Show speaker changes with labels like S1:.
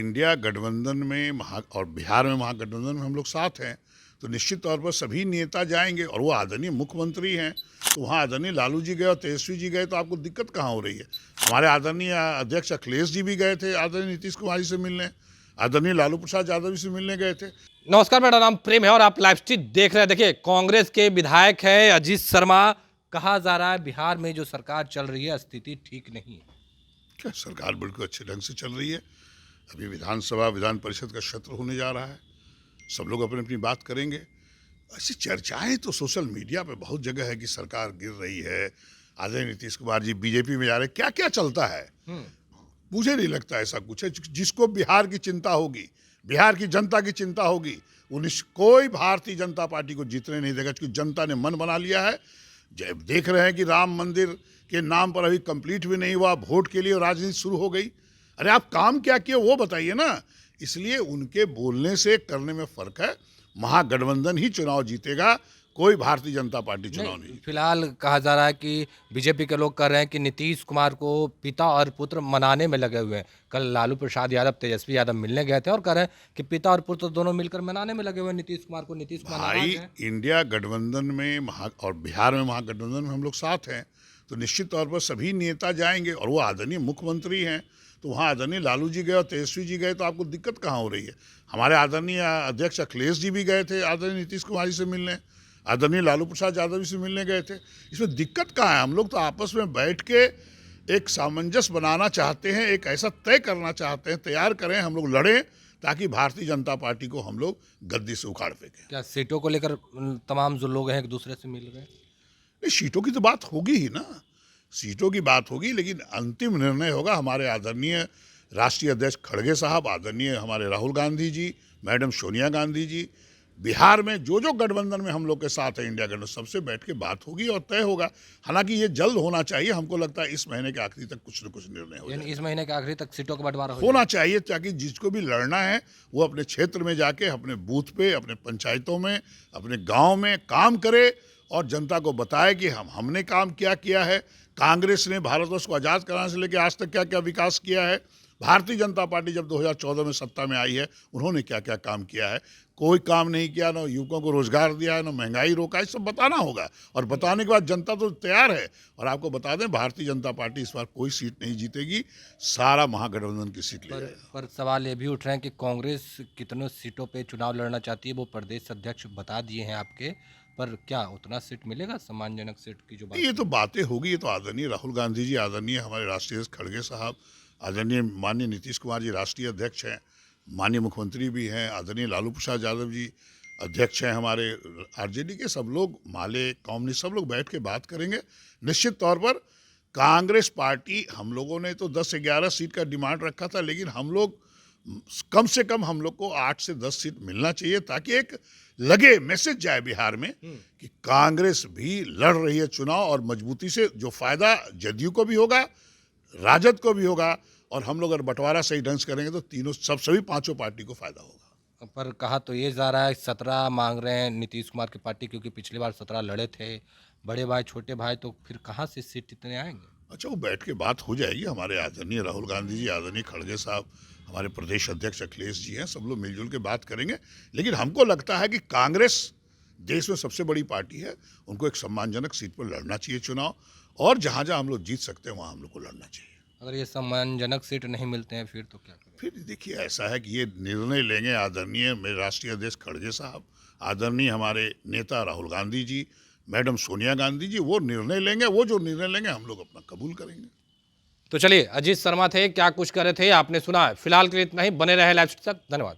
S1: India गठबंधन में और बिहार में महागठबंधन में हम लोग साथ हैं, तो निश्चित तौर पर सभी नेता जाएंगे और वो आदरणीय मुख्यमंत्री हैं, तो वहाँ आदरणीय लालू जी गए और तेजस्वी जी गए, तो आपको दिक्कत कहाँ हो रही है। हमारे आदरणीय अध्यक्ष अखिलेश जी भी गए थे आदरणीय नीतीश कुमार जी से मिलने, आदरणीय लालू प्रसाद यादव जी से मिलने गए थे।
S2: नमस्कार, मेरा नाम प्रेम है और आप लाइव स्ट्रीम देख रहे हैं। देखिए, कांग्रेस के विधायक है अजीत शर्मा। कहा जा रहा है बिहार में जो सरकार चल रही है स्थिति ठीक नहीं है।
S1: क्या सरकार बिल्कुल अच्छे ढंग से चल रही है। अभी विधानसभा विधान परिषद का सत्र होने जा रहा है, सब लोग अपनी अपनी बात करेंगे। ऐसी चर्चाएं तो सोशल मीडिया पे बहुत जगह है कि सरकार गिर रही है, आदरणीय नीतीश कुमार जी बीजेपी में जा रहे, क्या क्या चलता है। मुझे नहीं लगता ऐसा कुछ है। जिसको बिहार की चिंता होगी, बिहार की जनता की चिंता होगी, कोई भारतीय जनता पार्टी को जीतने नहीं देगा, क्योंकि जनता ने मन बना लिया है। जब देख रहे हैं कि राम मंदिर के नाम पर अभी कंप्लीट भी नहीं हुआ, वोट के लिए राजनीति शुरू हो गई। अरे आप काम क्या किए वो बताइए ना। इसलिए उनके बोलने से करने में फर्क है। महागठबंधन ही चुनाव जीतेगा, कोई भारतीय जनता पार्टी चुनाव नहीं।
S2: फिलहाल कहा जा रहा है कि बीजेपी के लोग कह रहे हैं कि नीतीश कुमार को पिता और पुत्र मनाने में लगे हुए हैं। कल लालू प्रसाद यादव तेजस्वी यादव मिलने गए थे और कह रहे हैं कि पिता और पुत्र दोनों मिलकर मनाने में लगे हुए हैं नीतीश कुमार को। नीतीश कुमार
S1: भाई, इंडिया गठबंधन में और बिहार में महागठबंधन में हम लोग साथ हैं, तो निश्चित तौर पर सभी नेता जाएंगे और वो आदरणीय मुख्यमंत्री हैं, तो वहाँ आदरणीय लालू जी गए और तेजस्वी जी गए, तो आपको दिक्कत कहाँ हो रही है। हमारे आदरणीय अध्यक्ष अखिलेश जी भी गए थे आदरणीय नीतीश कुमार जी से मिलने, आदरणीय लालू प्रसाद यादव जी से मिलने गए थे। इसमें दिक्कत कहाँ है। हम लोग तो आपस में बैठ के एक सामंजस्य बनाना चाहते हैं, एक ऐसा तय करना चाहते हैं, तैयार करें, हम लोग लड़ें, ताकि भारतीय जनता पार्टी को हम लोग गद्दी से उखाड़ फेंकें।
S2: क्या सीटों को लेकर तमाम जो लोग हैं एक दूसरे से मिल रहे हैं?
S1: नहीं, सीटों की तो बात होगी ही ना, सीटों की बात होगी, लेकिन अंतिम निर्णय होगा हमारे आदरणीय राष्ट्रीय अध्यक्ष खड़गे साहब, आदरणीय हमारे राहुल गांधी जी, मैडम सोनिया गांधी जी। बिहार में जो जो गठबंधन में हम लोग के साथ है इंडिया गठबंधन, सबसे बैठ के बात होगी और तय होगा। हालांकि ये जल्द होना चाहिए, हमको लगता है इस महीने के आखिरी तक कुछ न कुछ निर्णय हो जाए।
S2: इस महीने के आखिरी तक सीटों का बंटवारा
S1: होना चाहिए, ताकि जिसको भी लड़ना है वो अपने क्षेत्र में जाके, अपने बूथ पे, अपने पंचायतों में, अपने गाँव में काम करे और जनता को बताए कि हमने काम क्या किया है। कांग्रेस ने भारतवर्ष को आज़ाद कराने से लेकर आज तक क्या क्या विकास किया है। भारतीय जनता पार्टी जब 2014 में सत्ता में आई है, उन्होंने क्या क्या काम किया है। कोई काम नहीं किया, ना युवकों को रोजगार दिया है, ना महंगाई रोका है। सब बताना होगा और बताने के बाद जनता तो तैयार है। और आपको बता दें, भारतीय जनता पार्टी इस बार कोई सीट नहीं जीतेगी, सारा महागठबंधन की सीट ले जाएगा।
S2: पर सवाल ये भी उठ रहे हैं कि कांग्रेस कितनों सीटों पे चुनाव लड़ना चाहती है, वो प्रदेश अध्यक्ष बता दिए हैं आपके, पर क्या उतना सीट मिलेगा सम्मानजनक सीट की जो बात?
S1: ये तो बातें होगी, ये तो आदरणीय राहुल गांधी जी, आदरणीय हमारे राष्ट्रीय अध्यक्ष खड़गे साहब, आदरणीय माननीय नीतीश कुमार जी राष्ट्रीय अध्यक्ष हैं, माननीय मुख्यमंत्री भी हैं, आदरणीय लालू प्रसाद यादव जी अध्यक्ष हैं हमारे आरजेडी के। सब लोग, माले, कम्युनिस्ट, सब लोग बैठ के बात करेंगे। निश्चित तौर पर कांग्रेस पार्टी, हम लोगों ने तो 10-11 सीट का डिमांड रखा था, लेकिन हम लोग कम से कम हम लोग को 8 से 10 सीट मिलना चाहिए, ताकि एक लगे, मैसेज जाए बिहार में कि कांग्रेस भी लड़ रही है चुनाव, और मजबूती से, जो फायदा जदयू को भी होगा, राजद को भी होगा, और हम लोग अगर बंटवारा सही ढंग से करेंगे तो तीनों, सभी पांचों पार्टी को फायदा होगा।
S2: पर कहा तो ये जा रहा है 17 मांग रहे हैं नीतीश कुमार की पार्टी, क्योंकि पिछली बार 17 लड़े थे, बड़े भाई छोटे भाई, तो फिर कहाँ से सीट इतने आएंगे?
S1: अच्छा, वो बैठ के बात हो जाएगी। हमारे आदरणीय राहुल गांधी जी, आदरणीय खड़गे साहब, हमारे प्रदेश अध्यक्ष अखिलेश जी हैं, सब लोग मिलजुल के बात करेंगे। लेकिन हमको लगता है कि कांग्रेस देश में सबसे बड़ी पार्टी है, उनको एक सम्मानजनक सीट पर लड़ना चाहिए चुनाव, और जहाँ जहाँ हम लोग जीत सकते हैं वहाँ हम लोग को लड़ना चाहिए।
S2: अगर ये सम्मानजनक सीट नहीं मिलते हैं फिर तो क्या करें?
S1: फिर देखिए, ऐसा है कि ये निर्णय लेंगे आदरणीय मेरे राष्ट्रीय अध्यक्ष खड़गे साहब, आदरणीय हमारे नेता राहुल गांधी जी, मैडम सोनिया गांधी जी, वो निर्णय लेंगे। वो जो निर्णय लेंगे हम लोग अपना कबूल करेंगे।
S2: तो चलिए, अजीत शर्मा थे, क्या कुछ कर रहे थे आपने सुना। फिलहाल के लिए इतना ही, बने रहे लाइव तक। धन्यवाद।